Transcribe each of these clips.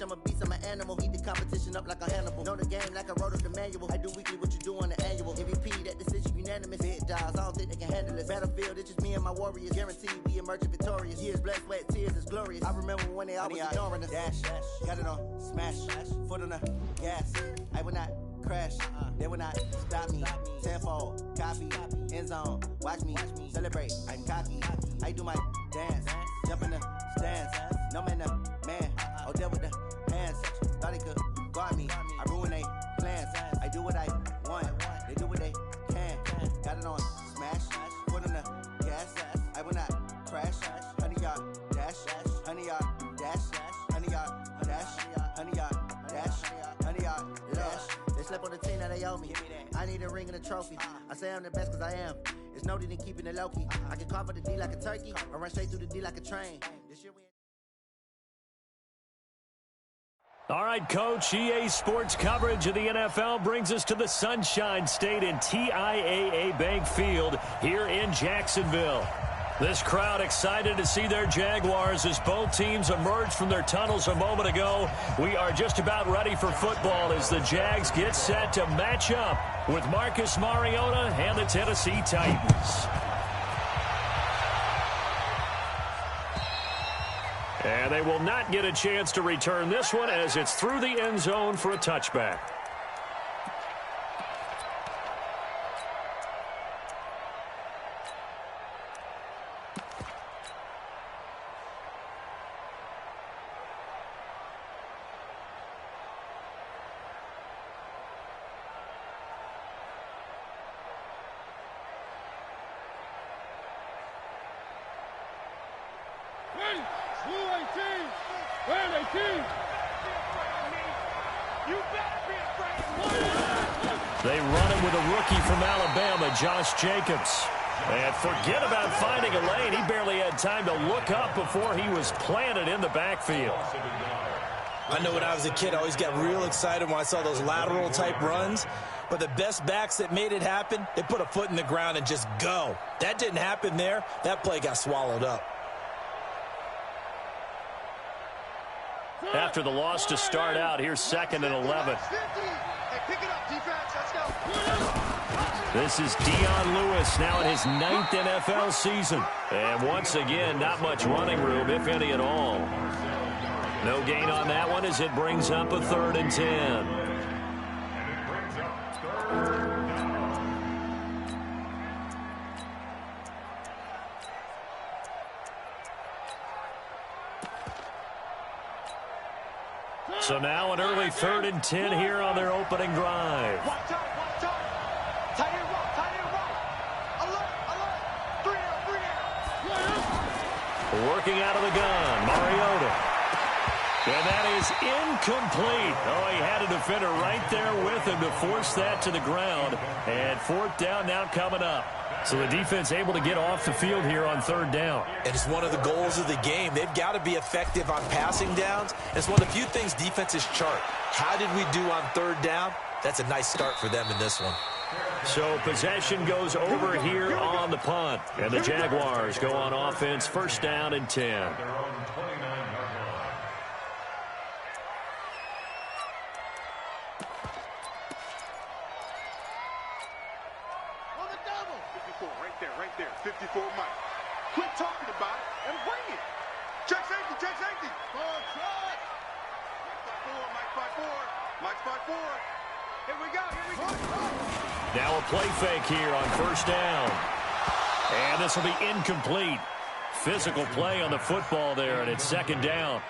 I'm a beast, I'm an animal. Eat the competition up like a animal. Know the game like I wrote up the manual. I do weekly what you do on the annual. MVP, that decision unanimous. Big dogs, I don't think they can handle this. Battlefield, it's just me and my warriors. Guaranteed we emerge victorious. Years, blood, sweat, tears is glorious. I remember when they always ignoring us. Dash, got it on, smash, foot on the gas. I will not crash, they will not stop me. Tenfold, copy, end zone. Watch me celebrate. I'm cocky. I do my dance, jump in the stands. No man, man. Oh, there with the hands. Thought he could guard me. I ruin they plans. I do what I want. They do what they can. Got it on smash. Put on the gas. I will not crash. 100-yard dash. 100-yard dash. 100-yard dash. 100-yard dash. 100-yard dash. They slept on the team that they owe me. I need a ring and a trophy. I say I'm the best because I am. It's no need in keeping it low key. I can carve the D like a turkey. I run straight through the D like a train. This year we. All right, Coach, EA Sports coverage of the NFL brings us to the Sunshine State in TIAA Bank Field here in Jacksonville. This crowd excited to see their Jaguars as both teams emerged from their tunnels a moment ago. We are just about ready for football as the Jags get set to match up with Marcus Mariota and the Tennessee Titans. And they will not get a chance to return this one as it's through the end zone for a touchback. They run it with a rookie from Alabama, Josh Jacobs. And forget about finding a lane. He barely had time to look up before he was planted in the backfield. I know when I was a kid, I always got real excited when I saw those lateral-type runs. But the best backs that made it happen, they put a foot in the ground and just go. That didn't happen there. That play got swallowed up. After the loss to start out, here's 2nd and 11. This is Dion Lewis now in his 9th NFL season. And once again, not much running room, if any at all. No gain on that one as it brings up a 3rd and 10. So now an early 3rd and 10 here on their opening drive. Watch out. Tight end right. Alert. 3 down. Working out of the gun, Mariota. And that is incomplete. Oh, he had a defender right there with him to force that to the ground. And 4th down now coming up. So the defense able to get off the field here on 3rd down. And it's one of the goals of the game. They've got to be effective on passing downs. It's one of the few things defenses chart. How did we do on 3rd down? That's a nice start for them in this one. So possession goes over here on the punt. And the Jaguars go on offense, 1st down and 10. Right there. 54 Mike. Quit talking about it and bring it. Check safety. Mike 5-4. Here we go. Now a play fake here on 1st down. And this will be incomplete. Physical play on the football there, and it's 2nd down.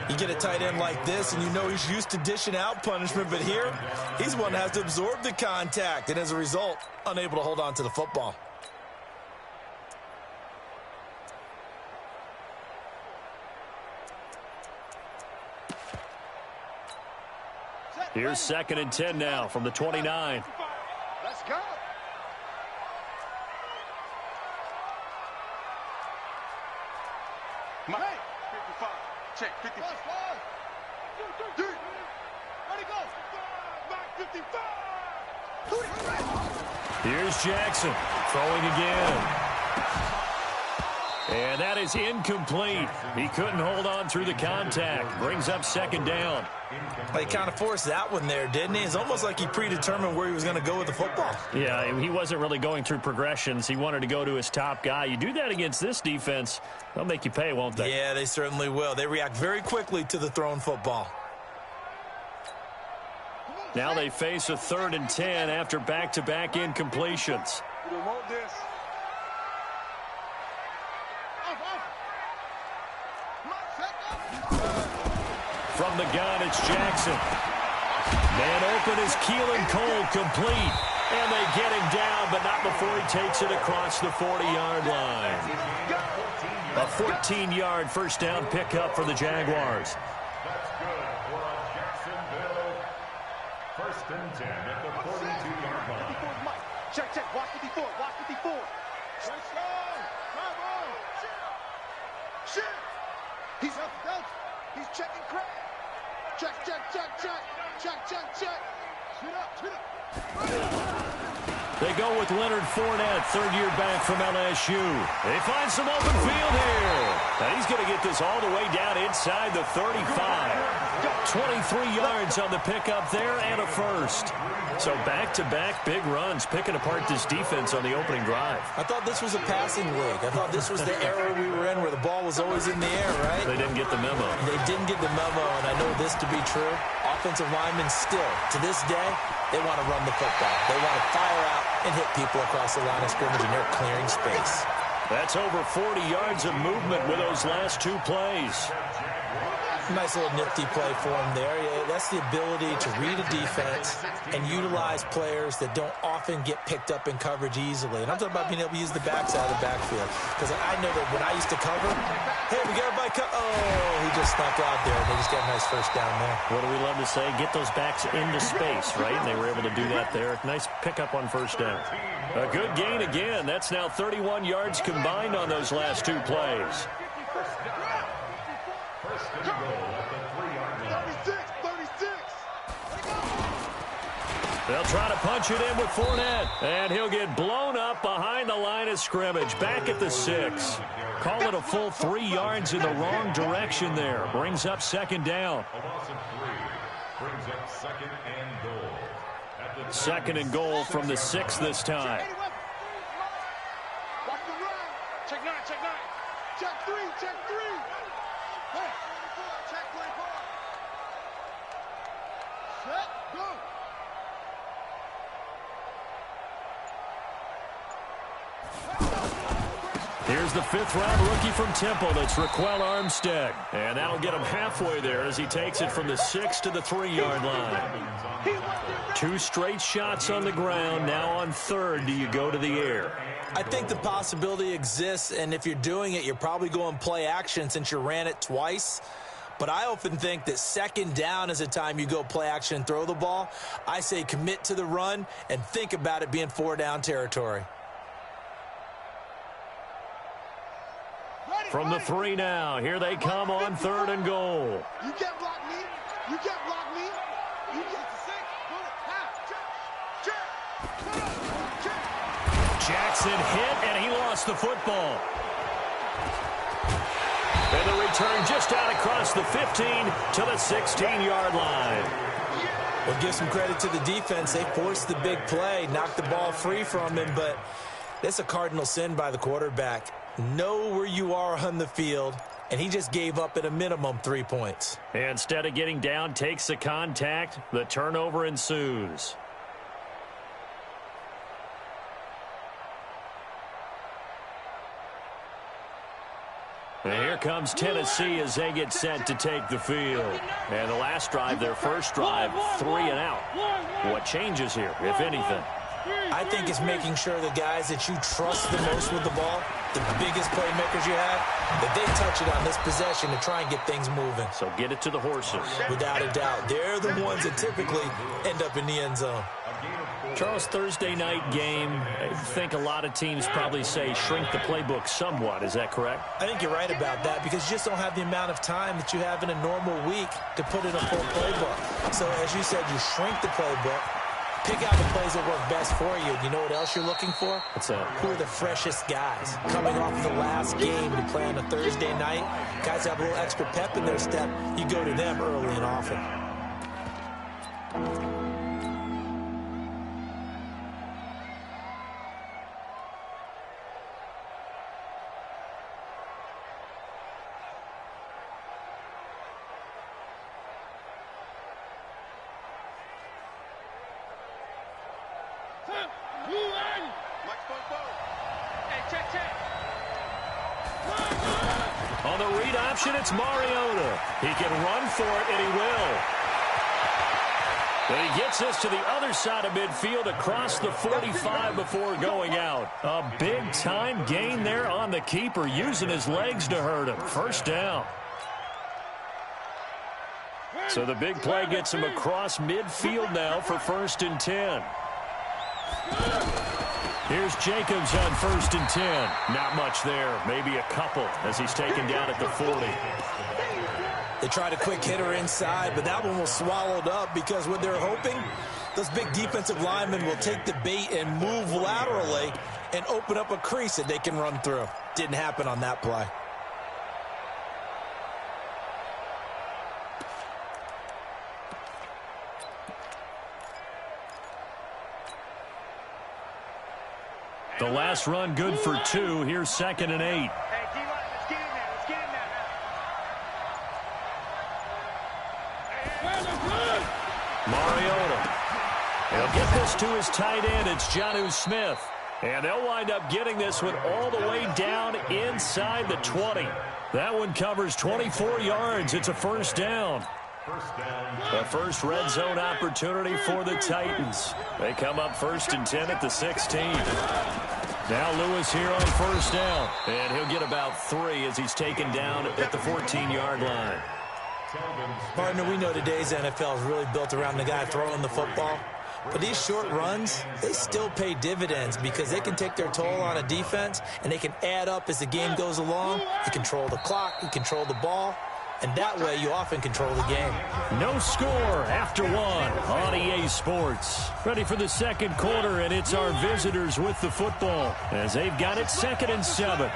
You get a tight end like this, and you know he's used to dishing out punishment, but here, he's one that has to absorb the contact, and as a result, unable to hold on to the football. Here's 2nd and 10 now from the 29. Let's go. Mike, 55. Check, 55. Ready, go. Mike, 55. Here's Jackson throwing again. And that is incomplete. He couldn't hold on through the contact. Brings up second down. He kind of forced that one there, didn't he? It's almost like he predetermined where he was going to go with the football. Yeah, he wasn't really going through progressions. He wanted to go to his top guy. You do that against this defense, they'll make you pay, won't they? Yeah, they certainly will. They react very quickly to the thrown football. Now they face a 3rd and 10 after back-to-back incompletions. From the gun, it's Jackson. Man open is Keelan Cole, complete. And they get him down, but not before he takes it across the 40-yard line. A 14-yard first down pickup for the Jaguars. That's good for Jacksonville. 1st and 10 at the 42-yard line. Check, check. Watch 54. Watch 54. Shit. He's up. He's checking crack. Check, check, check, check. Check, check, check. Shoot up. They go with Leonard Fournette, 3rd-year back from LSU. They find some open field here. And he's going to get this all the way down inside the 35. 23 yards on the pickup there and a first. So back-to-back big runs, picking apart this defense on the opening drive. I thought this was a passing league. I thought this was the era we were in where the ball was always in the air, right? They didn't get the memo. They didn't get the memo, and I know this to be true. Offensive linemen still, to this day, they want to run the football. They want to fire out and hit people across the line of scrimmage, and they're clearing space. That's over 40 yards of movement with those last 2 plays. Nice little nifty play for him there. Yeah, that's the ability to read a defense and utilize players that don't often get picked up in coverage easily. And I'm talking about being able to use the backside of the backfield. Because I know that when I used to cover, hey, we got everybody oh, he just snuck out there, and they just got a nice first down there. What do we love to say? Get those backs into space, right? And they were able to do that there. Nice pickup on first down. A good gain again. That's now 31 yards combined on those last 2 plays. First and goal at the 3-yard line. 36. They'll try to punch it in with Fournette. And he'll get blown up behind the line of scrimmage. Back at the 6. Call it a full 3 yards in the wrong direction there. Brings up second down. A loss of 3 brings up 2nd and goal. At the 2nd and goal from the 6 this time. Watch the run. Check 9. Check 3. Hey. Check 24. Set. Go. Here's the 5th-round rookie from Temple. That's Raquel Armstead. And that'll get him halfway there as he takes it from the 6 to the 3-yard line. 2 straight shots on the ground. Now on 3rd, do you go to the air? I think the possibility exists, and if you're doing it, you're probably going play action since you ran it twice. But I often think that 2nd down is a time you go play action and throw the ball. I say commit to the run and think about it being 4-down territory. From the 3 now, here they come on 3rd and goal. You can't block me. You can't block me. You get to 6. Check. Jackson hit, and he lost the football. And the return just out across the 15 to the 16-yard line. Well, give some credit to the defense. They forced the big play, knocked the ball free from him, but that's a cardinal sin by the quarterback. Know where you are on the field, and he just gave up at a minimum 3 points. Instead of getting down, takes the contact. The turnover ensues. And here comes Tennessee as they get set to take the field. And the last drive, their first drive, 3 and out. What changes here, if anything? I think it's making sure the guys that you trust the most with the ball, the biggest playmakers you have, that they touch it on this possession to try and get things moving. So get it to the horses. Without a doubt. They're the ones that typically end up in the end zone. Charles, Thursday night game, I think a lot of teams probably say shrink the playbook somewhat. Is that correct? I think you're right about that because you just don't have the amount of time that you have in a normal week to put in a full playbook. So as you said, you shrink the playbook. Pick out the plays that work best for you. You know what else you're looking for? What's that? Who are the freshest guys? Coming off the last game to play on a Thursday night, guys have a little extra pep in their step. You go to them early and often. On the read option, it's Mariota. He can run for it, and he will. But he gets this to the other side of midfield across the 45 before going out. A big-time gain there on the keeper, using his legs to hurt him. First down. So the big play gets him across midfield now for 1st and 10. Here's Jacobs on 1st and 10. Not much there. Maybe a couple as he's taken down at the 40. They tried a quick hitter inside, but that one was swallowed up because what they're hoping, those big defensive linemen will take the bait and move laterally and open up a crease that they can run through. Didn't happen on that play. The last run good for 2. Here's 2nd and 8. Hey, D-line, let's get in there. Let's get in there now. Mariota. He'll get this to his tight end. It's Jonnu Smith. And they'll wind up getting this one all the way down inside the 20. That one covers 24 yards. It's a first down. The first red zone opportunity for the Titans. They come up 1st and 10 at the 16. Now Lewis here on first down. And he'll get about 3 as he's taken down at the 14-yard line. Partner, we know today's NFL is really built around the guy throwing the football. But these short runs, they still pay dividends because they can take their toll on a defense and they can add up as the game goes along. You control the clock, you control the ball. And that way, you often control the game. No score after 1 on EA Sports. Ready for the second quarter, and it's our visitors with the football as they've got it 2nd and 7.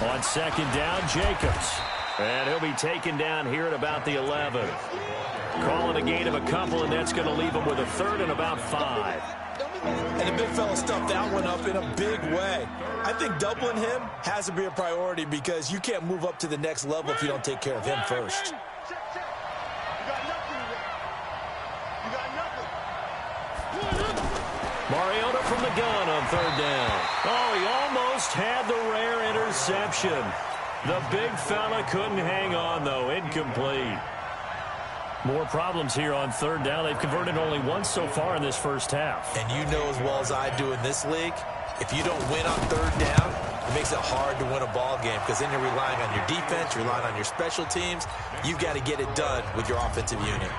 On 2nd down, Jacobs. And he'll be taken down here at about the 11. Calling a gain of a couple, and that's going to leave him with a 3rd and about 5. And the big fella stuffed that one up in a big way. I think doubling him has to be a priority because you can't move up to the next level if you don't take care of him first. Mariota from the gun on 3rd down. Oh, he almost had the rare interception. The big fella couldn't hang on, though. Incomplete. More problems here on 3rd down. They've converted only once so far in this first half. And you know as well as I do in this league, if you don't win on 3rd down, it makes it hard to win a ball game because then you're relying on your defense, you're relying on your special teams. You've got to get it done with your offensive unit.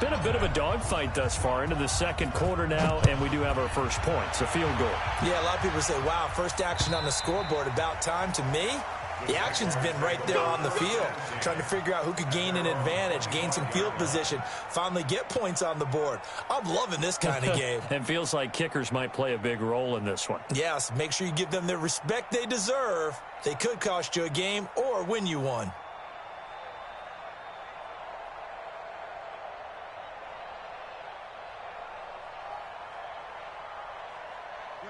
Been a bit of a dogfight thus far into the second quarter now, and we do have our first point. It's a field goal. Yeah, a lot of people say, wow, first action on the scoreboard, about time. To me, the action's been right there on the field, trying to figure out who could gain an advantage, gain some field position, finally get points on the board. I'm loving this kind of game. It feels like kickers might play a big role in this one. Yes, make sure you give them the respect they deserve. They could cost you a game or win you one.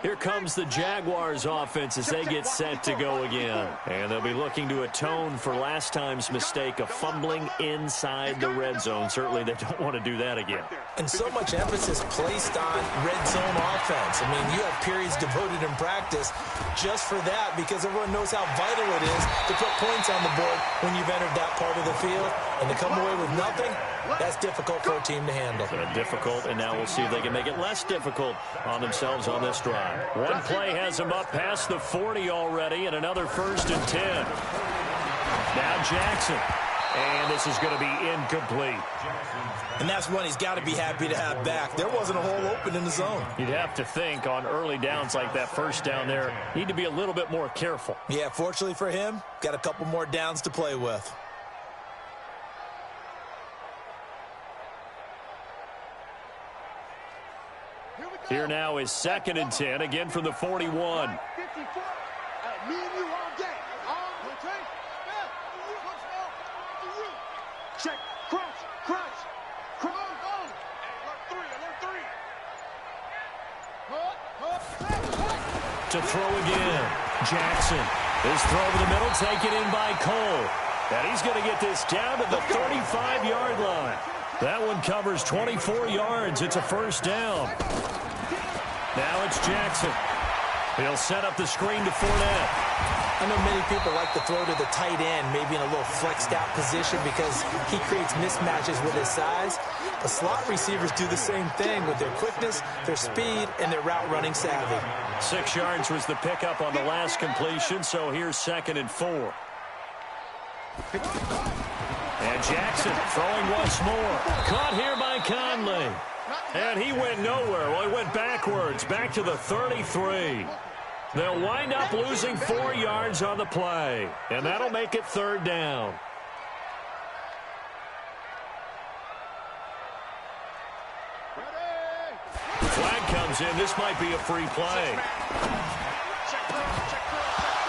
Here comes the Jaguars offense as they get set to go again. And they'll be looking to atone for last time's mistake of fumbling inside the red zone. Certainly they don't want to do that again. And so much emphasis placed on red zone offense. I mean, you have periods devoted in practice just for that because everyone knows how vital it is to put points on the board when you've entered that part of the field. And to come away with nothing, that's difficult for a team to handle. Difficult, and now we'll see if they can make it less difficult on themselves on this drive. One play has them up past the 40 already, and another 1st and 10. Now Jackson, and this is going to be incomplete. And that's one he's got to be happy to have back. There wasn't a hole open in the zone. You'd have to think on early downs like that first down there, need to be a little bit more careful. Yeah, fortunately for him, got a couple more downs to play with. Here now is 2nd and 10, again from the 41. 54. Me and you all day. Check. Crunch. Come on. Alert three. To throw again. Jackson. His throw over the middle, taken in by Cole. And he's going to get this down to the 35-yard line. That one covers 24 yards. It's a first down. Now it's Jackson. He'll set up the screen to Fournette. I know many people like to throw to the tight end, maybe in a little flexed out position because he creates mismatches with his size. The slot receivers do the same thing with their quickness, their speed, and their route running savvy. 6 yards was the pickup on the last completion, so here's 2nd and 4. And Jackson throwing once more. Caught here by Conley. And he went nowhere. Well, he went backwards, back to the 33. They'll wind up losing 4 yards on the play. And that'll make it 3rd down. Flag comes in. This might be a free play.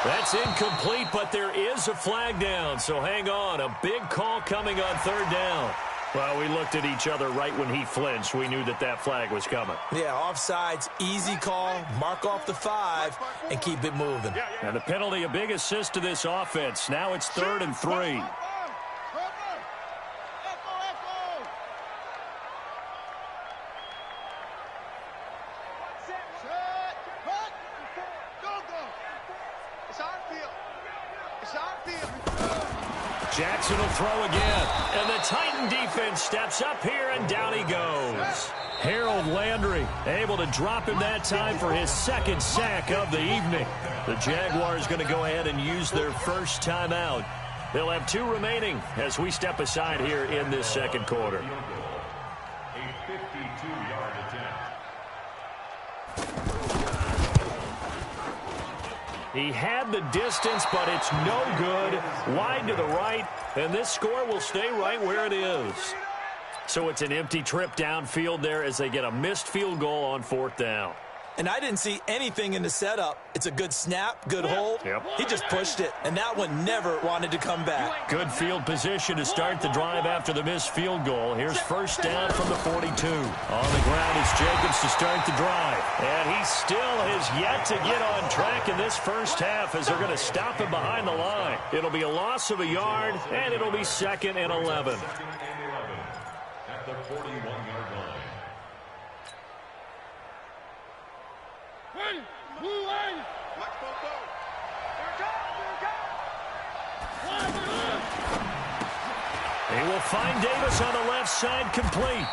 That's incomplete, but there is a flag down. So hang on. A big call coming on 3rd down. Well, we looked at each other right when he flinched. We knew that flag was coming. Yeah, offsides, easy call, mark off the 5, and keep it moving. And the penalty, a big assist to this offense. Now it's 3rd and 3. Jackson will throw again. And the Titan defense steps up here, and down he goes. Harold Landry able to drop him that time for his 2nd sack of the evening. The Jaguars going to go ahead and use their first timeout. They'll have 2 remaining as we step aside here in this 2nd quarter. A 52-yard attempt. He had the distance, but it's no good. Wide to the right, and this score will stay right where it is. So it's an empty trip downfield there as they get a missed field goal on 4th down. And I didn't see anything in the setup. It's a good snap, good hold. Yep. He just pushed it, and that one never wanted to come back. Good field position to start the drive after the missed field goal. Here's 1st down from the 42. On the ground is Jacobs to start the drive. And he still has yet to get on track in this first half as they're going to stop him behind the line. It'll be a loss of a yard, and it'll be 2nd and 11. At the 41-yard line. He will find Davis on the left side, complete.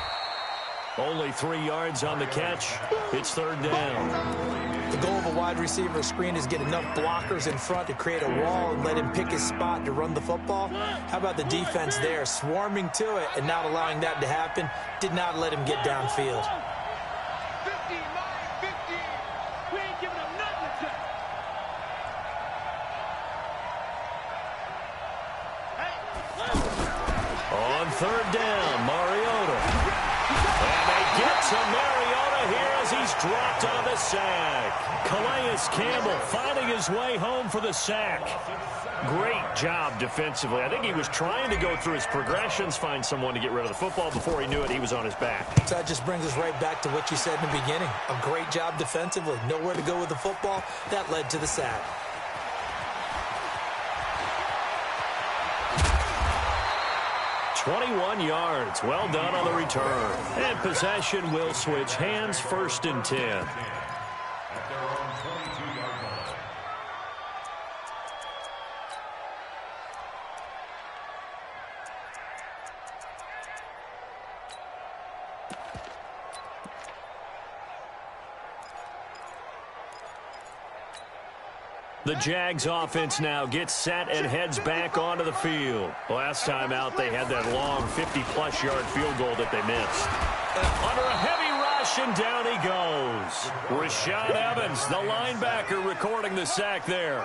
Only 3 yards on the catch. It's 3rd down. The goal of a wide receiver screen is get enough blockers in front to create a wall and let him pick his spot to run the football. How about the defense there, swarming to it and not allowing that to happen? Did not let him get downfield. 15, 15. We ain't giving him nothing to check. On 3rd down, Mariota. And they get to Mariota here as he's dropped on the sack. Calais Campbell finding his way home for the sack. Great job defensively. I think he was trying to go through his progressions, find someone to get rid of the football. Before he knew it, he was on his back. So that just brings us right back to what you said in the beginning. A great job defensively. Nowhere to go with the football. That led to the sack. $21 yards. Well done on the return. And possession will switch hands, 1st and 10. At their own 22-yard line. The Jags offense now gets set and heads back onto the field. Last time out, they had that long 50-plus yard field goal that they missed. Under a heavy rush, and down he goes. Rashad Evans, the linebacker, recording the sack there.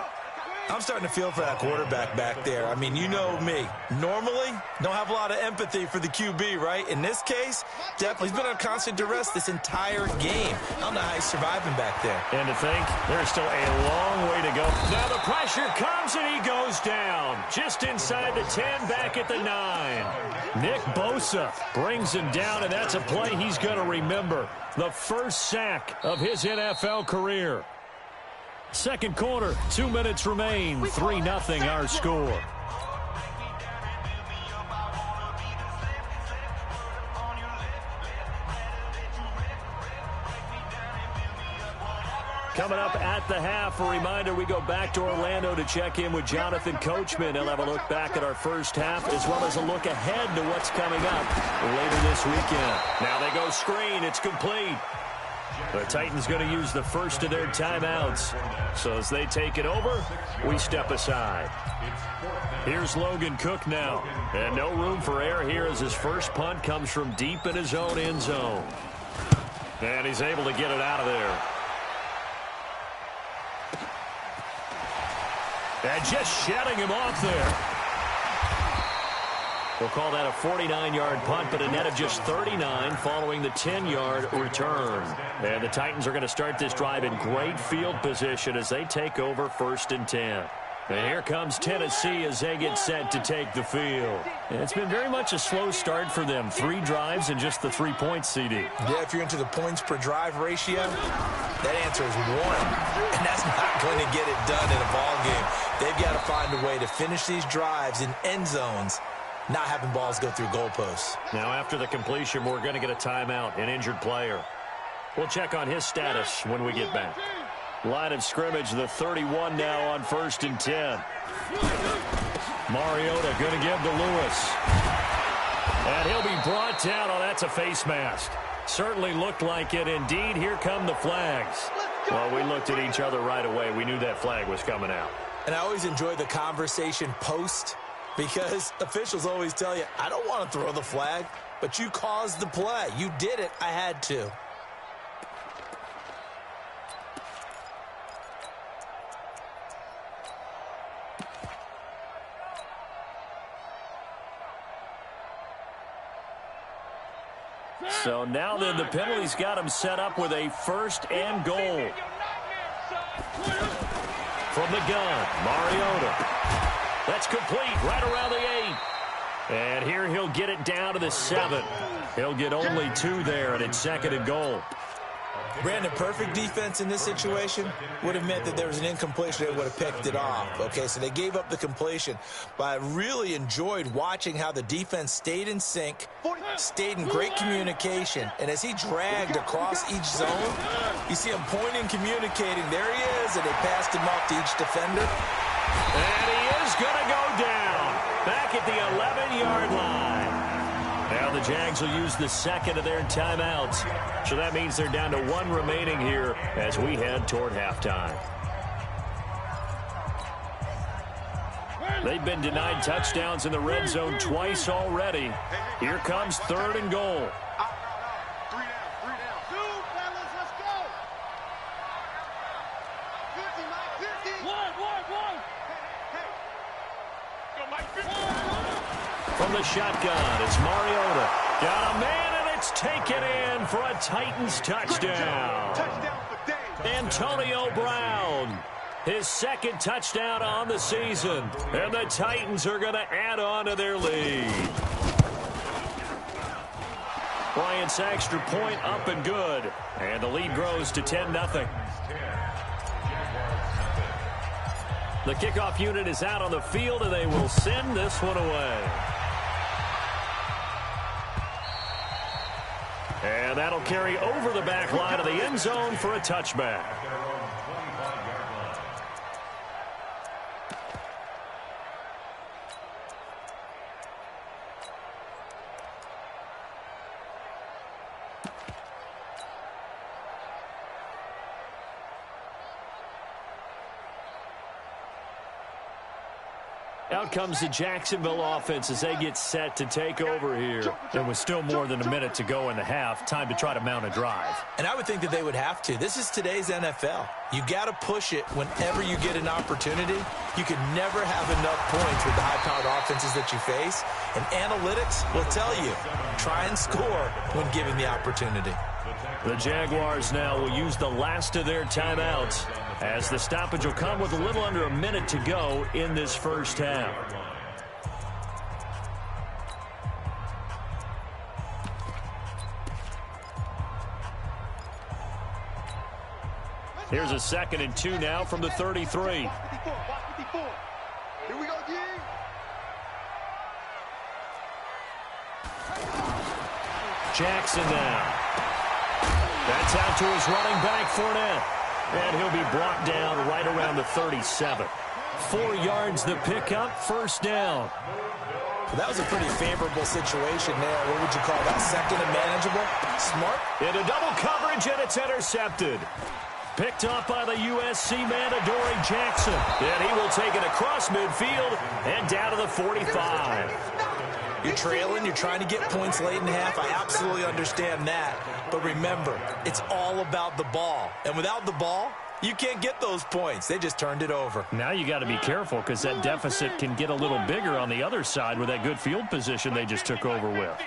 I'm starting to feel for that quarterback back there. I mean, you know me. Normally, don't have a lot of empathy for the QB, right? In this case, definitely. He's been on constant duress this entire game. I don't know how he's surviving back there. And to think, there's still a long way to go. Now the pressure comes and he goes down. Just inside the 10, back at the 9. Nick Bosa brings him down, and that's a play he's going to remember. The first sack of his NFL career. Second quarter, 2 minutes remain. 3-0 our score. Coming up at the half, a reminder, we go back to Orlando to check in with Jonathan Coachman. He'll have a look back at our first half as well as a look ahead to what's coming up later this weekend. Now they go screen. It's complete. The Titans going to use the first of their timeouts. So as they take it over, we step aside. Here's Logan Cook now. And no room for error here as his first punt comes from deep in his own end zone. And he's able to get it out of there. And just shedding him off there. We'll call that a 49-yard punt, but a net of just 39 following the 10-yard return. And the Titans are going to start this drive in great field position as they take over 1st and 10. And here comes Tennessee as they get set to take the field. And it's been very much a slow start for them. 3 drives and just the 3 points, CD. Yeah, if you're into the points per drive ratio, that answer is 1. And that's not going to get it done in a ball game. They've got to find a way to finish these drives in end zones, not having balls go through goalposts. Now after the completion, we're going to get a timeout, an injured player. We'll check on his status when we get back. Line of scrimmage, the 31 now on 1st and 10. Mariota going to give to Lewis. And he'll be brought down. Oh, that's a face mask. Certainly looked like it. Indeed, here come the flags. Well, we looked at each other right away. We knew that flag was coming out. And I always enjoy the conversation post, because officials always tell you, I don't want to throw the flag, but you caused the play. You did it. I had to. So now then, the penalty's got him set up with a 1st and goal. From the gun, Mariota. That's complete right around the 8. And here he'll get it down to the 7. He'll get only 2 there, and it's 2nd and goal. Brandon, perfect defense in this situation would have meant that there was an incompletion. They would have picked it off. Okay, so they gave up the completion. But I really enjoyed watching how the defense stayed in sync, stayed in great communication. And as he dragged across each zone, you see him pointing, communicating. There he is, and they passed him off to each defender. And he is going to go down back at the 11-yard line. Now the Jags will use the 2nd of their timeouts. So that means they're down to 1 remaining here as we head toward halftime. They've been denied touchdowns in the red zone twice already. Here comes 3rd and goal. From the shotgun, it's Mariota. Got a man, and it's taken in for a Titans touchdown. Antonio Brown, his 2nd touchdown on the season. And the Titans are going to add on to their lead. Bryant's extra point up and good. And the lead grows to 10-0. The kickoff unit is out on the field, and they will send this one away. And that'll carry over the back line of the end zone for a touchback. Out comes the Jacksonville offense as they get set to take over here. There was still more than a minute to go in the half. Time to try to mount a drive. And I would think that they would have to. This is today's NFL. You got to push it whenever you get an opportunity. You can never have enough points with the high-powered offenses that you face. And analytics will tell you, try and score when given the opportunity. The Jaguars now will use the last of their timeouts as the stoppage will come with a little under a minute to go in this first half. Here's a 2nd and 2 now from the 33. Here we go, D. Jackson now. That's out to his running back, Fournette. And he'll be brought down right around the 37. 4 yards the pickup, first down. Well, that was a pretty favorable situation there. What would you call that? 2nd and manageable? Smart? Into double coverage, and it's intercepted. Picked up by the USC man, Adoree Jackson. And he will take it across midfield and down to the 45. You're trailing, you're trying to get points late in the half. I absolutely understand that. But remember, it's all about the ball. And without the ball, you can't get those points. They just turned it over. Now you got to be careful because that deficit can get a little bigger on the other side with that good field position they just took over with.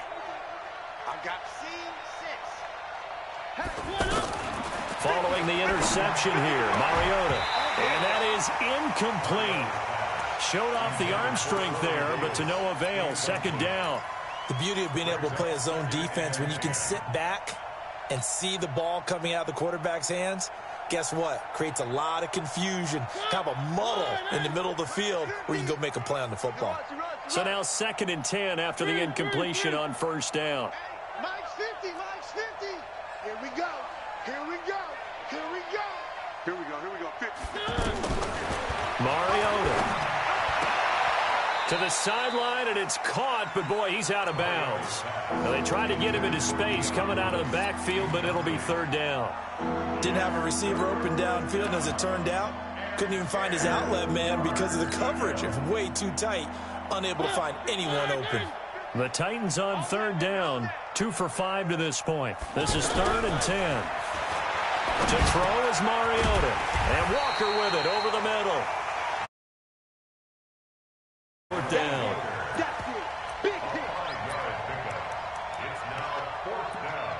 Following the interception here, Mariota. And that is incomplete. Showed off the arm strength there, but to no avail. 2nd down. The beauty of being able to play a zone defense when you can sit back and see the ball coming out of the quarterback's hands, guess what? Creates a lot of confusion, kind of a muddle in the middle of the field where you can go make a play on the football. So now 2nd and 10 after the incompletion on first down. Mike's 50, Mike's 50. Here we go. Here we go. Here we go. Here we go. Here we go. 50. Mariota to the sideline, and it's caught, but boy, he's out of bounds. Now they tried to get him into space coming out of the backfield, but it'll be 3rd down. Didn't have a receiver open downfield, and as it turned out, couldn't even find his outlet man because of the coverage. It was way too tight, unable to find anyone open. The Titans on 3rd down, 2 for 5 to this point. This is 3rd and 10. To throw is Mariota, and Walker with it over the middle. 4th down. That's it. Big hit. It's now 4th down.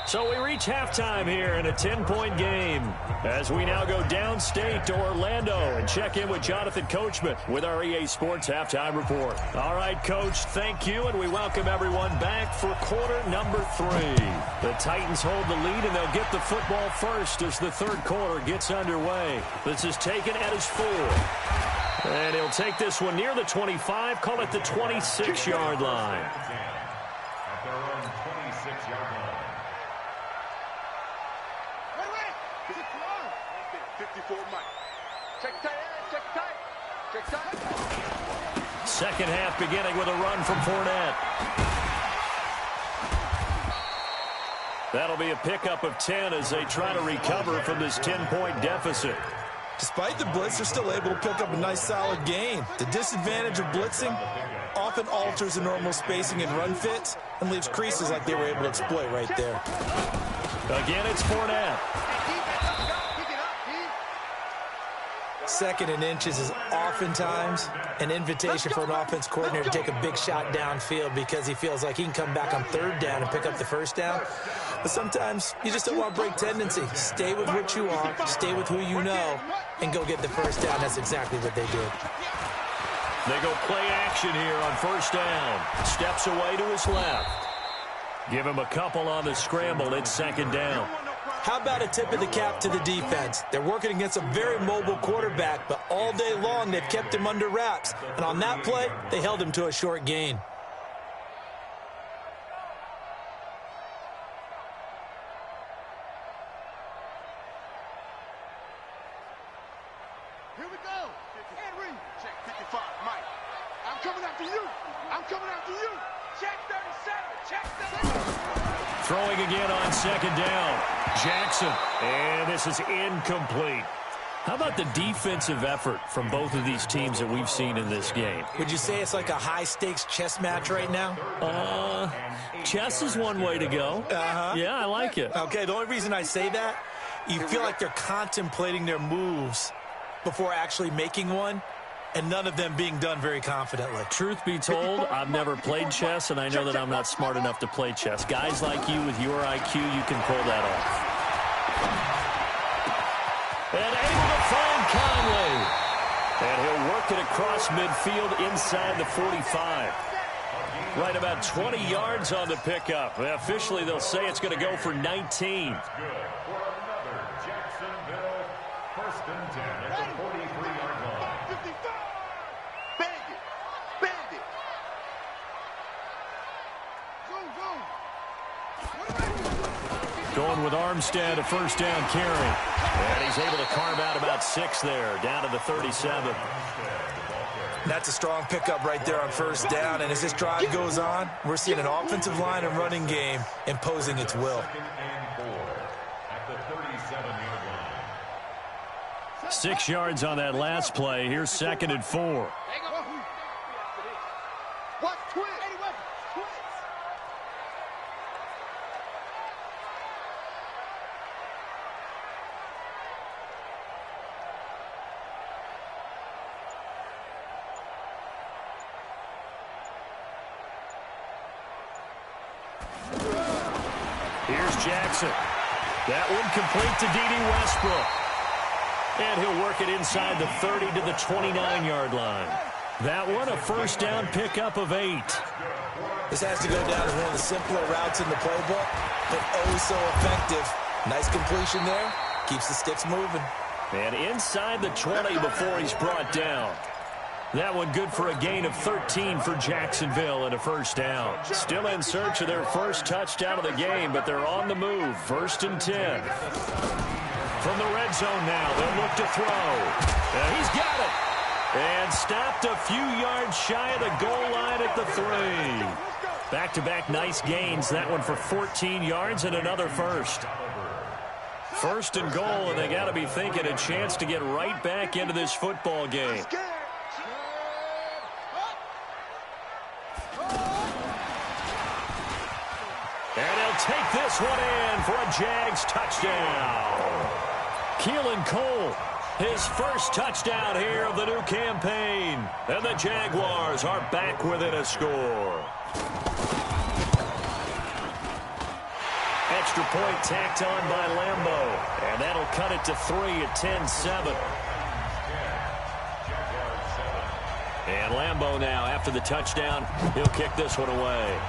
So we reach halftime here in a 10-point game as we now go downstate to Orlando and check in with Jonathan Coachman with our EA Sports Halftime Report. All right, Coach, thank you, and we welcome everyone back for quarter number 3. The Titans hold the lead, and they'll get the football first as the 3rd quarter gets underway. This is taken at his 4. And he'll take this one near the 25, call it the 26-yard line. At their own 26-yard line. 54 Mike. Check tight, check tight, check tight. 2nd half beginning with a run from Fournette. That'll be a pickup of 10 as they try to recover from this 10-point deficit. Despite the blitz, they're still able to pick up a nice solid gain. The disadvantage of blitzing often alters the normal spacing and run fits and leaves creases like they were able to exploit right there. Again, it's Fournette. 2nd and inches is oftentimes an invitation for an offense coordinator to take a big shot downfield because he feels like he can come back on 3rd down and pick up the 1st down. But sometimes you just don't want to break tendency. Stay with what you are, stay with who you know, and go get the 1st down. That's exactly what they did. They go play action here on 1st down. Steps away to his left. Give him a couple on the scramble. It's 2nd down. How about a tip of the cap to the defense? They're working against a very mobile quarterback, but all day long they've kept him under wraps. And on that play, they held him to a short gain. Here we go. Henry. Check 55 Mike. I'm coming after you. I'm coming after you. Throwing again on second down. Jackson. And this is incomplete. How about the defensive effort from both of these teams that we've seen in this game? Would you say it's like a high-stakes chess match right now? Chess is one way to go. Yeah, I like it. Okay, the only reason I say that, you feel like they're contemplating their moves before actually making one, and none of them being done very confidently. Truth be told, I've never played chess, and I know that I'm not smart enough to play chess. Guys like you with your IQ, you can pull that off. And able to find Conley. And he'll work it across midfield inside the 45. Right about 20 yards on the pickup. Officially, they'll say it's going to go for 19. First and 10 at the 43-yard line. 55. Bandit. Bandit. Zoom. Going with Armstead, a first down carry. And he's able to carve out about 6 there, down to the 37. That's a strong pickup right there on first down, and as this drive goes on, we're seeing an offensive line and running game imposing its will. At the 37-yard line. 6 yards on that last play. Here's 2nd and 4. Watch twist. Here's Jackson. That one complete to D.D. Westbrook. And he'll work it inside the 30 to the 29-yard line. That one a first down pickup of 8. This has to go down as one of the simpler routes in the playbook, but oh so effective. Nice completion there. Keeps the sticks moving. And inside the 20 before he's brought down. That one good for a gain of 13 for Jacksonville and a first down. Still in search of their first touchdown of the game, but they're on the move. 1st and 10. From the red zone now, they'll look to throw. And he's got it. And stopped a few yards shy of the goal line at the 3. Back-to-back nice gains. That one for 14 yards and another first. 1st and goal, and they got to be thinking a chance to get right back into this football game. And he'll take this one in for a Jags touchdown. Keelan Cole, his first touchdown here of the new campaign. And the Jaguars are back within a score. Extra point tacked on by Lambeau. And that'll cut it to 3 at 10-7. And Lambeau now, after the touchdown, he'll kick this one away.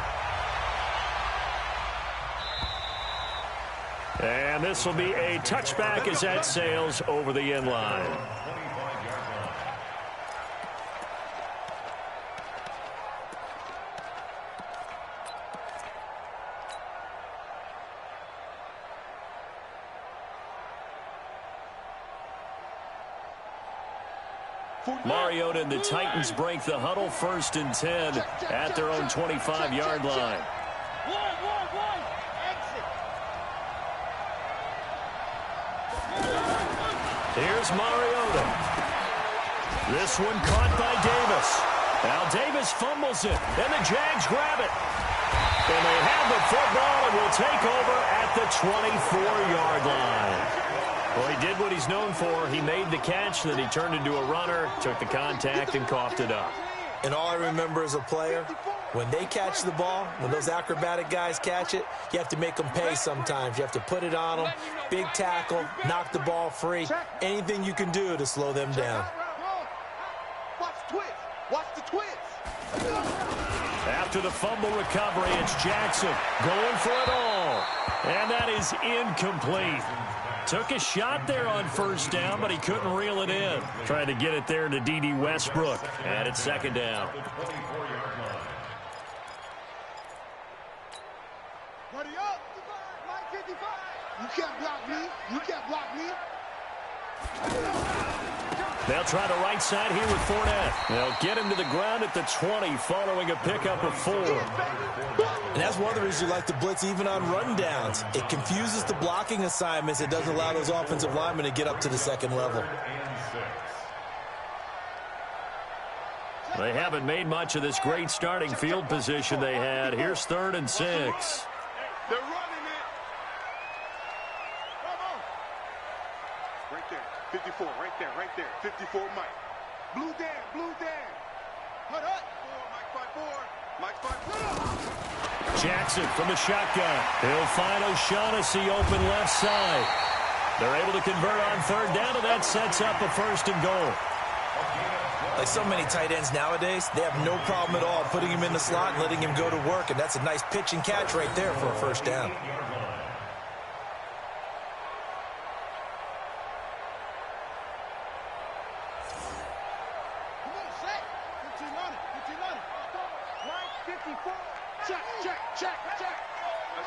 And this will be a touchback as that sails over the end line. Mariota and the Titans break the huddle. 1st and 10 at their own 25-yard line. Here's Mariota. This one caught by Davis. Now Davis fumbles it, and the Jags grab it. And they have the football and will take over at the 24-yard line. Well, he did what he's known for. He made the catch, then he turned into a runner, took the contact, and coughed it up. And all I remember as a player, when they catch the ball, when those acrobatic guys catch it, you have to make them pay sometimes. You have to put it on them, big tackle, knock the ball free, anything you can do to slow them down. Watch twist. Watch the twist. After the fumble recovery, it's Jackson going for it all. And that is incomplete. Took a shot there on first down, but he couldn't reel it in. Trying to get it there to D.D. Westbrook. And it's 2nd down. Buddy up. 55. You can't block me. You can't block me. They'll try the right side here with Fournette. They'll get him to the ground at the 20 following a pickup of 4. And that's one of the reasons you like to blitz even on rundowns. It confuses the blocking assignments. It doesn't allow those offensive linemen to get up to the second level. They haven't made much of this great starting field position they had. Here's 3rd and 6. They're running it. Come on. Right there. 54, right there, right there. 54, Mike. Blue Dan, Blue Dan. Hut, hut. Mike 5-4. Jackson from the shotgun. He'll find O'Shaughnessy open left side. They're able to convert on 3rd down, and that sets up a 1st and goal. Like so many tight ends nowadays, they have no problem at all putting him in the slot and letting him go to work, and that's a nice pitch and catch right there for a 1st down. Come on, set. 15 on it. 15 on it. Line 54. Check, check, check, check.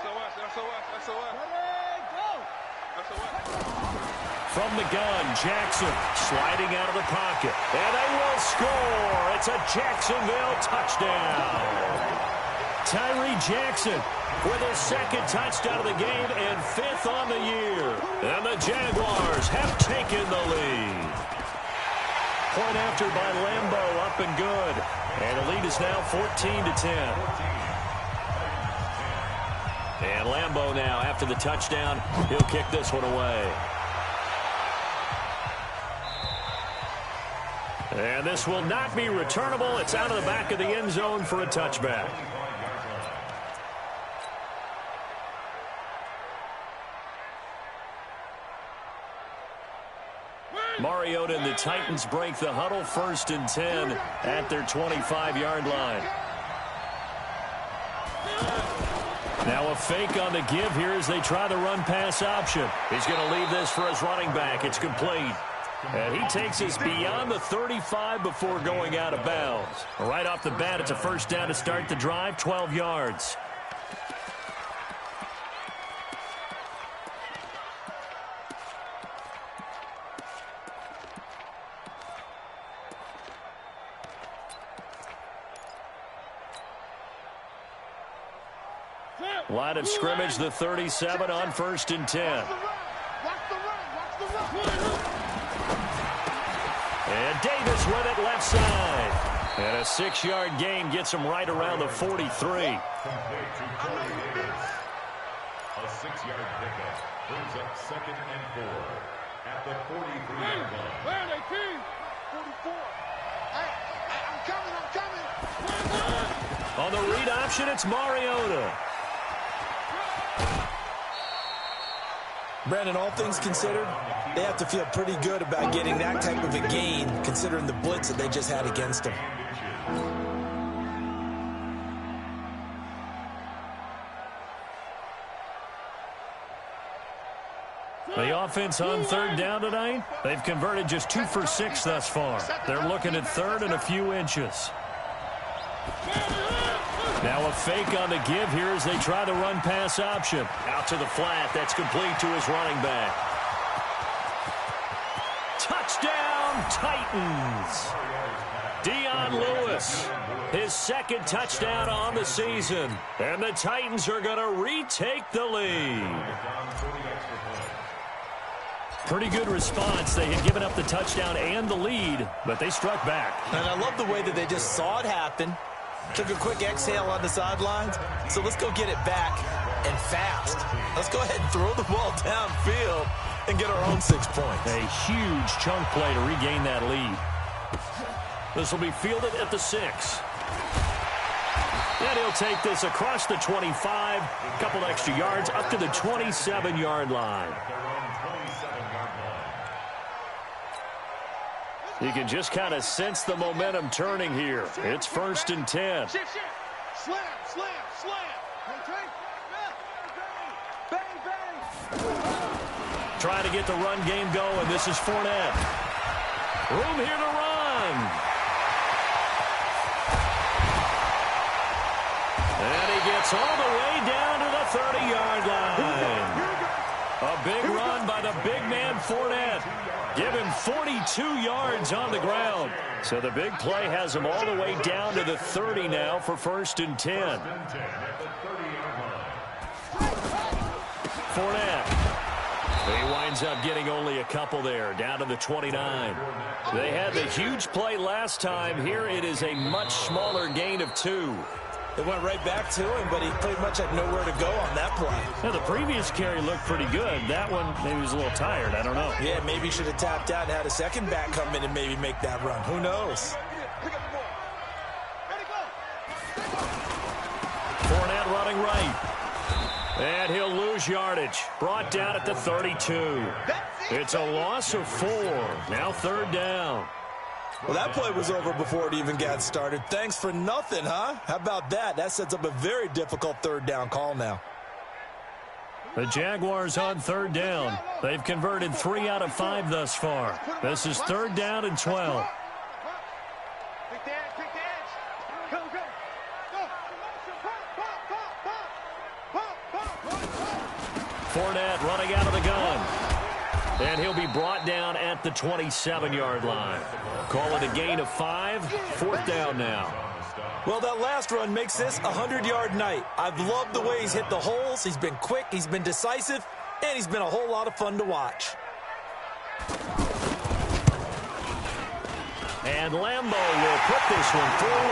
SOS, SOS, SOS. Ready, go. SOS. From the gun, Jackson sliding out of the pocket. And they will score. It's a Jacksonville touchdown. Tyree Jackson with his 2nd touchdown of the game and 5th on the year. And the Jaguars have taken the lead. Point after by Lambeau, up and good. And the lead is now 14-10. And Lambeau now, after the touchdown, he'll kick this one away. And this will not be returnable. It's out of the back of the end zone for a touchback. Mariota and the Titans break the huddle. 1st and 10 at their 25-yard line. Now a fake on the give here as they try the run-pass option. He's going to leave this for his running back. It's complete. And he takes us beyond the 35 before going out of bounds. Right off the bat, it's a 1st down to start the drive, 12 yards. Line of scrimmage, the 37 on 1st and 10. Watch the run, watch the run. And Davis with it left side. And a 6-yard gain gets him right around the 43. Complete to Corey Davis. A 6-yard pickup brings up 2nd and 4 at the 43-yard line. Where are they, team? 44. I'm coming. On the read option, it's Mariota. Brandon, all things considered, they have to feel pretty good about getting that type of a gain, considering the blitz that they just had against them. The offense on 3rd down tonight, they've converted just 2 for 6 thus far. They're looking at 3rd and a few inches. Now a fake on the give here as they try the run-pass option. Out to the flat. That's complete to his running back. Touchdown, Titans. Dion Lewis, his 2nd touchdown on the season. And the Titans are going to retake the lead. Pretty good response. They had given up the touchdown and the lead, but they struck back. And I love the way that they just saw it happen. Took a quick exhale on the sidelines. So let's go get it back and fast. Let's go ahead and throw the ball downfield and get our own 6 points. A huge chunk play to regain that lead. This will be fielded at the 6. And he'll take this across the 25. A couple extra yards up to the 27-yard line. You can just kind of sense the momentum turning here. It's 1st and 10. Slam, slam, slam. Okay. Bang, bang. Trying to get the run game going. This is Fournette. Room here to run. And he gets all the way down to the 30-yard line. A big run by by the big man Fournette. Give him 42 yards on the ground. So the big play has him all the way down to the 30 now for 1st and 10. Fournette. He winds up getting only a couple there, down to the 29. They had the huge play last time. Here it is a much smaller gain of 2. It went right back to him, but he pretty much had nowhere to go on that play. Now, the previous carry looked pretty good. That one, maybe he was a little tired. I don't know. Yeah, maybe he should have tapped out and had a second back come in and maybe make that run. Who knows? Fournette running right. And he'll lose yardage. Brought down at the 32. It's a loss of 4. Now 3rd down. Well, that play was over before it even got started. Thanks for nothing, huh? How about that? That sets up a very difficult 3rd down call now. The Jaguars on 3rd down. They've converted 3 out of 5 thus far. This is 3rd down and 12. Fournette running out of the gun. And he'll be brought down at the 27-yard line. Call it a gain of 5. 4th down now. Well, that last run makes this a 100-yard night. I've loved the way he's hit the holes. He's been quick, he's been decisive, and he's been a whole lot of fun to watch. And Lambeau will put this one through.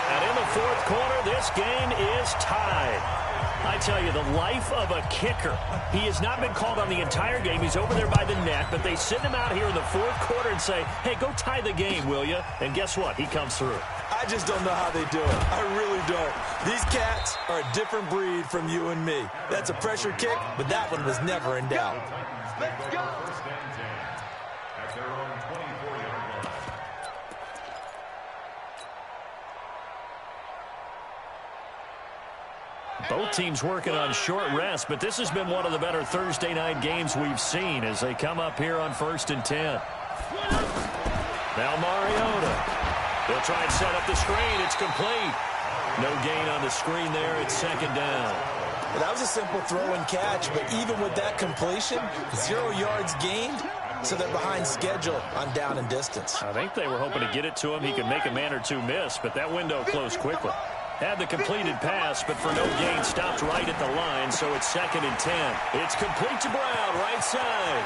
And in the 4th quarter, this game is tied. I tell you, the life of a kicker. He has not been called on the entire game. He's over there by the net, but they send him out here in the 4th quarter and say, hey, go tie the game, will you? And guess what? He comes through. I just don't know how they do it. I really don't. These cats are a different breed from you and me. That's a pressure kick, but that one was never in doubt. Let's go. At their own 24-yard line. Both teams working on short rest, but this has been one of the better Thursday night games we've seen as they come up here on 1st and 10. Now Mariota. They'll try and set up the screen. It's complete. No gain on the screen there. It's 2nd down. Well, that was a simple throw and catch, but even with that completion, 0 yards gained, so they're behind schedule on down and distance. I think they were hoping to get it to him. He could make a man or two miss, but that window closed quickly. Had the completed pass, but for no gain, stopped right at the line, so it's 2nd and 10. It's complete to Brown, right side.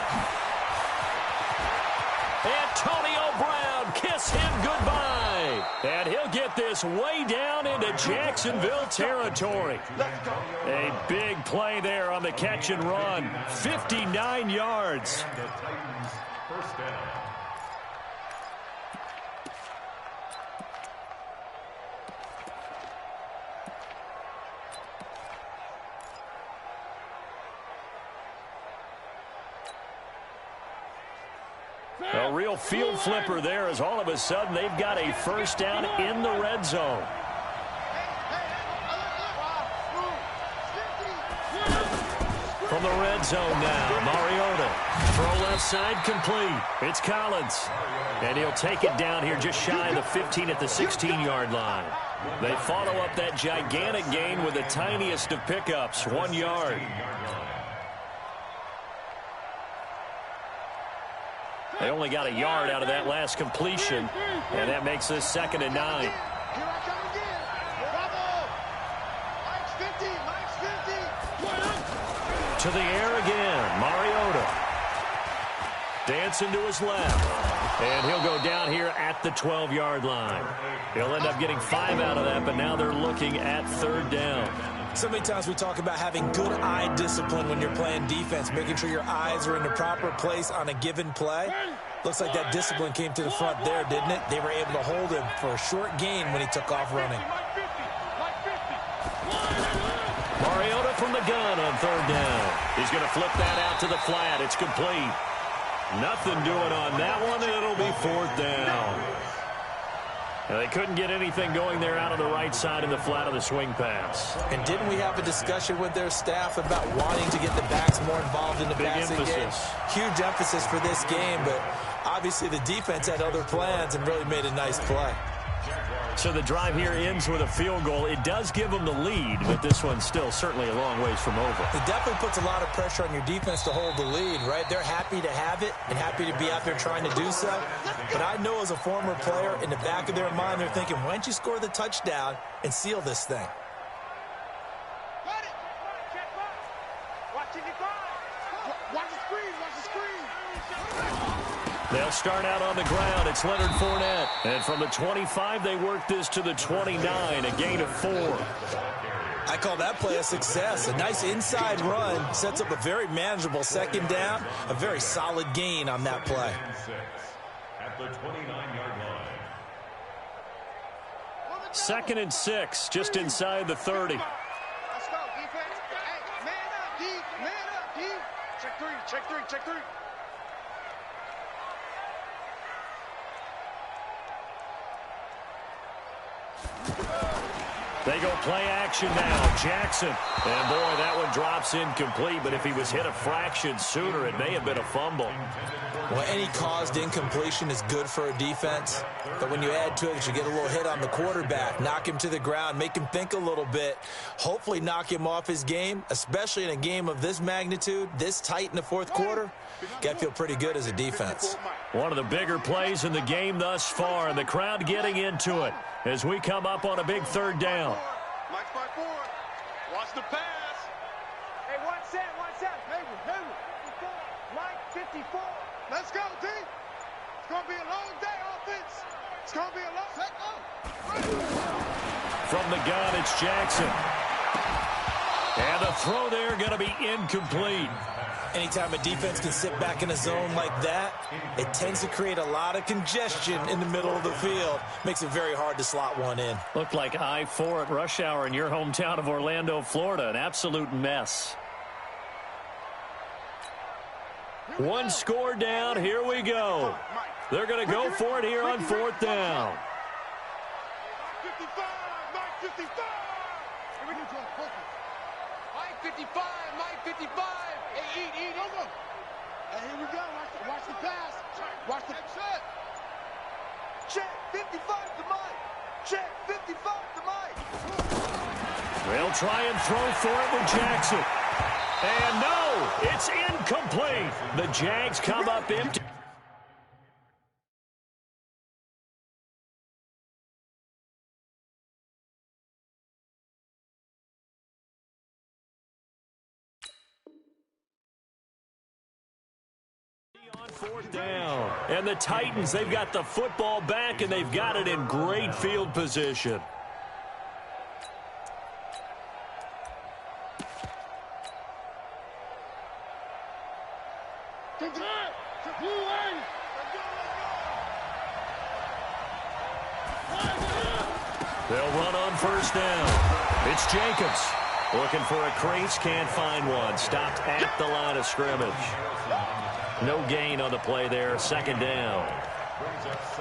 Antonio Brown, kiss him goodbye. And he'll get this way down into Jacksonville territory. A big play there on the catch and run. 59 yards. And the Titans' 1st down. A real field flipper there as all of a sudden they've got a 1st down in the red zone. From the red zone now, Mariota. Throw left side complete. It's Collins. And he'll take it down here just shy of the 15 at the 16-yard line. They follow up that gigantic gain with the tiniest of pickups, 1 yard. They only got a yard out of that last completion, and that makes this 2nd and 9. Here I come again. Bravo. Mike's 50. To the air again, Mariota. Dancing to his left. And he'll go down here at the 12-yard line. He'll end up getting 5 out of that, but now they're looking at 3rd down. So many times we talk about having good eye discipline when you're playing defense, making sure your eyes are in the proper place on a given play. Looks like that discipline came to the front there, didn't it? They were able to hold him for a short gain when he took off running. Mariota from the gun on 3rd down. He's going to flip that out to the flat. It's complete. Nothing doing on that one, and it'll be 4th down. Now, they couldn't get anything going there out on the right side of the flat of the swing pass. And didn't we have a discussion with their staff about wanting to get the backs more involved in the passing game? Huge emphasis for this game, but obviously the defense had other plans and really made a nice play. So the drive here ends with a field goal. It does give them the lead, but this one's still certainly a long ways from over. It definitely puts a lot of pressure on your defense to hold the lead, right? They're happy to have it and happy to be out there trying to do so. But I know as a former player, in the back of their mind, they're thinking, why don't you score the touchdown and seal this thing? They'll start out on the ground. It's Leonard Fournette. And from the 25, they work this to the 29, a gain of 4. I call that play a success. A nice inside run sets up a very manageable second down, a very solid gain on that play. At the 29-yard line. 2nd and 6, just inside the 30. Let's go, defense. Hey, man up, D. Man up, D. Check three, check three, check three. They go play action now. Jackson. And, boy, that one drops incomplete. But if he was hit a fraction sooner, it may have been a fumble. Well, any caused incompletion is good for a defense. But when you add to it, you get a little hit on the quarterback, knock him to the ground, make him think a little bit, hopefully knock him off his game, especially in a game of this magnitude, this tight in the fourth quarter. Got to feel pretty good as a defense. One of the bigger plays in the game thus far, and the crowd getting into it as we come up on a big 3rd down. Mike's by 4. Watch the pass. Hey, one set. Neighbor. Mike 54. Let's go, D. It's going to be a long day, offense. It's going to be a long day. From the gun, it's Jackson. And the throw there going to be incomplete. Anytime a defense can sit back in a zone like that, it tends to create a lot of congestion in the middle of the field. Makes it very hard to slot one in. Looked like I-4 at rush hour in your hometown of Orlando, Florida. An absolute mess. One score down. Here we go. They're going to go for it here on 4th down. 55, Mike 55. Here we go, Mike 55, Mike 55. Hey, eat. Over. And here we go. Watch the pass. Watch the shot. Check 55 to Mike. Check 55 to Mike. They'll try and throw for it with Jackson. And no, it's incomplete. The Jags come up empty. On 4th down. And the Titans, they've got the football back, and they've got it in great field position. They'll run on 1st down. It's Jacobs. Looking for a crease, can't find one. Stopped at the line of scrimmage. No gain on the play there. 2nd down.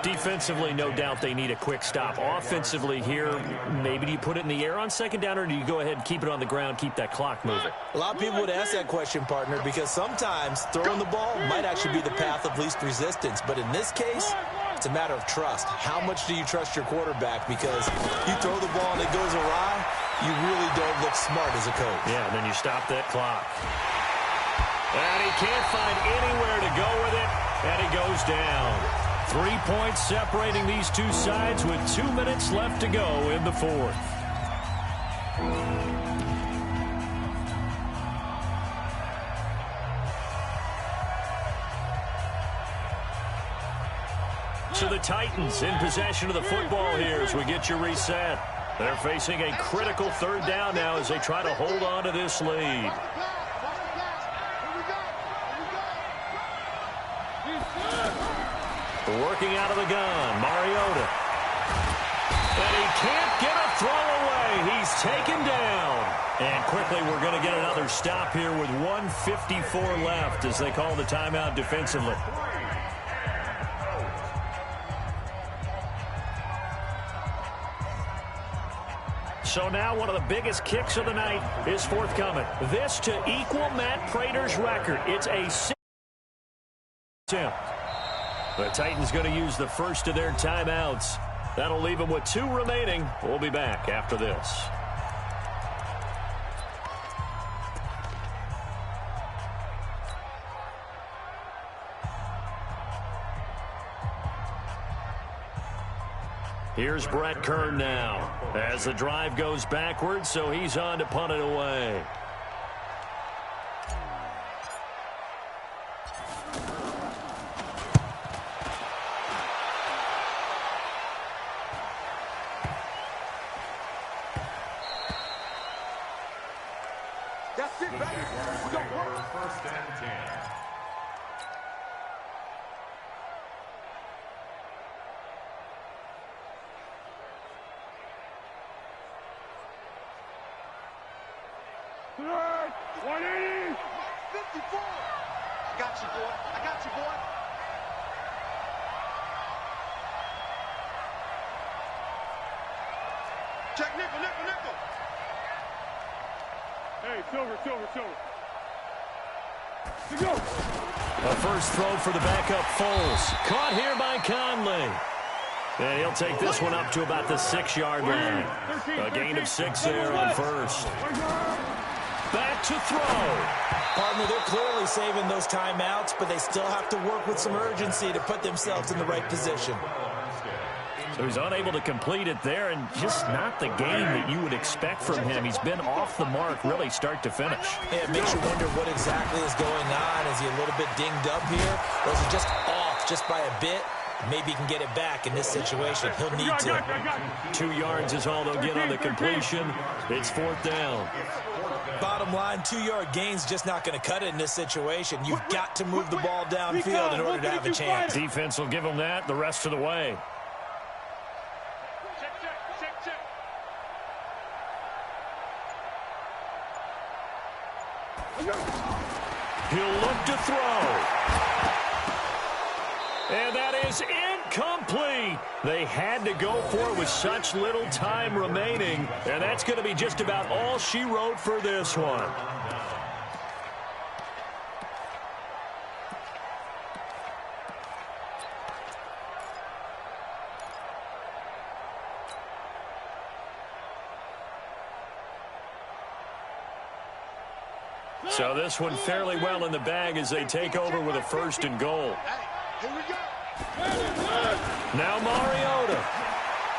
Defensively, no doubt they need a quick stop. Offensively here, maybe do you put it in the air on 2nd down, or do you go ahead and keep it on the ground, keep that clock moving? A lot of people would ask that question, partner, because sometimes throwing the ball might actually be the path of least resistance. But in this case, it's a matter of trust. How much do you trust your quarterback? Because you throw the ball and it goes awry, you really don't look smart as a coach. Yeah, and then you stop that clock. And he can't find anywhere to go with it, and he goes down. 3 points separating these two sides with 2 minutes left to go in the 4th. So the Titans in possession of the football here as we get you reset. They're facing a critical 3rd down now as they try to hold on to this lead. Working out of the gun, Mariota. And he can't get a throw away. He's taken down. And quickly we're going to get another stop here with 1:54 left as they call the timeout defensively. So now one of the biggest kicks of the night is forthcoming. This to equal Matt Prater's record. It's a 6 attempt. The Titans going to use the first of their timeouts. That'll leave him with 2 remaining. We'll be back after this. Here's Brett Kern now as the drive goes backwards, so he's on to punt it away. That's it, baby. Go work. First and 10. Third, 180. 54. I got you, boy. I got you, boy. Check nickel, nickel, nickel. Hey, silver, silver, silver. Let's go. A first throw for the backup Foles. Caught here by Conley. And he'll take this one up to about the 6-yard line. A gain of 6 there on first. Back to throw. Partner, they're clearly saving those timeouts, but they still have to work with some urgency to put themselves in the right position. So he's unable to complete it there, and just not the game that you would expect from him. He's been off the mark really start to finish. Yeah, it makes you wonder what exactly is going on. Is he a little bit dinged up here, or is he just off just by a bit? Maybe he can get it back in this situation. He'll need to. 2 yards is all they'll get on the completion. It's 4th down. Bottom line, 2-yard gain's just not going to cut it in this situation. You've got to move the ball downfield in order to have a chance. Defense will give him that the rest of the way. Check, check, check, check. He'll look to throw. And that is incomplete. They had to go for it with such little time remaining. And that's going to be just about all she wrote for this one. So this one fairly well in the bag as they take over with a 1st and goal. Here we go. Now Mariota.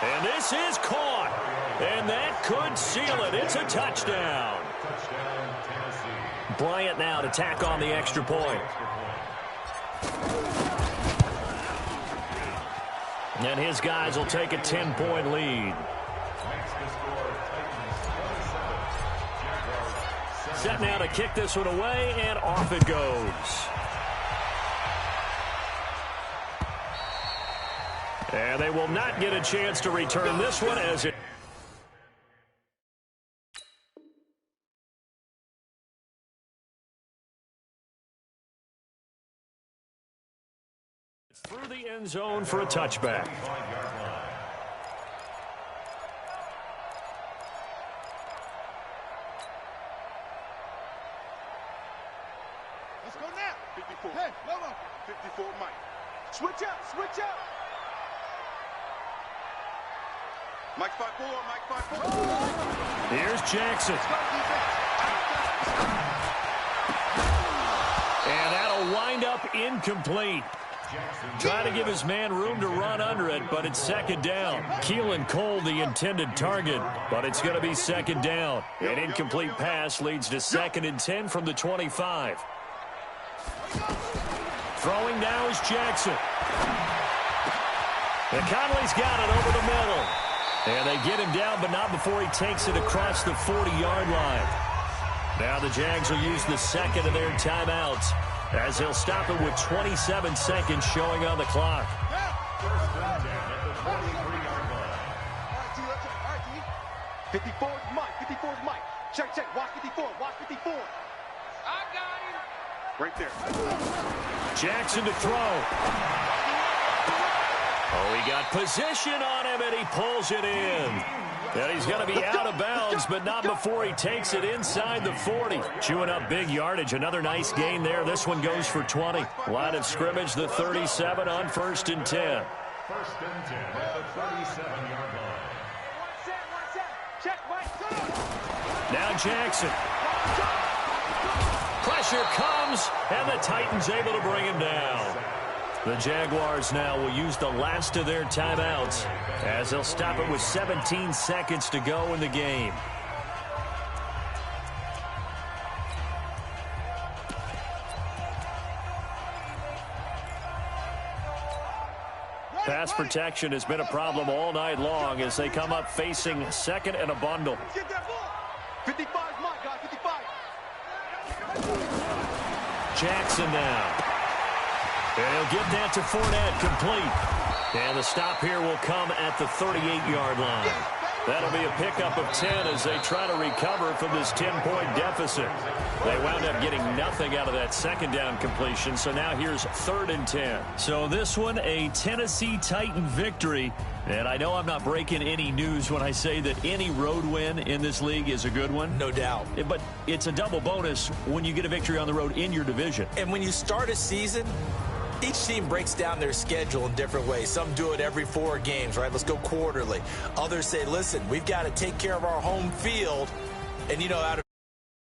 And this is caught. And that could seal it. It's a touchdown. Touchdown, Tennessee. Bryant now to tack on the extra point. And his guys will take a 10-point lead. Makes the score Titans 27. Jaguars 7. Set now to kick this one away, and off it goes. And they will not get a chance to return this one as it... through the end zone for a touchback. 5-yard line. Let's go now. 54. Hey, Lobo. 54, Mike. Switch up, switch up. Mike 5-4, Mike 5-4. Here's Jackson. And that'll wind up incomplete. Trying to give his man room to run under it, but it's 2nd down. Keelan Cole, the intended target, but it's going to be 2nd down. An incomplete pass leads to 2nd and 10 from the 25. Throwing now is Jackson. And Conley's got it over the middle. And they get him down, but not before he takes it across the 40-yard line. Now the Jags will use the 2nd of their timeouts as they'll stop it with 27 seconds showing on the clock. First and 10 at the 43-yard line. All right, D. 54 is Mike. 54 is Mike. Check, check. Watch 54. Watch 54. I got him. Right there. Jackson to throw. Oh, he got position on him, and he pulls it in. And he's going to be out of bounds, but not before he takes it inside the 40. Chewing up big yardage. Another nice gain there. This one goes for 20. Line of scrimmage, the 37 on 1st and 10. First and 10 at the 37-yard line. Check, Mike. Now Jackson. Pressure comes, and the Titans able to bring him down. The Jaguars now will use the last of their timeouts as they'll stop it with 17 seconds to go in the game. Pass protection has been a problem all night long as they come up facing second and a bundle. Get that ball. 55 is mine, guys. 55. Jackson now. And he'll get that to Fournette, complete. And the stop here will come at the 38-yard line. That'll be a pickup of 10 as they try to recover from this 10-point deficit. They wound up getting nothing out of that second down completion, so now here's 3rd and 10. So this one, a Tennessee Titan victory. And I know I'm not breaking any news when I say that any road win in this league is a good one. No doubt. But it's a double bonus when you get a victory on the road in your division. And when you start a season, each team breaks down their schedule in different ways. Some do it every 4 games, right? Let's go quarterly. Others say, listen, we've got to take care of our home field. And, you know, out of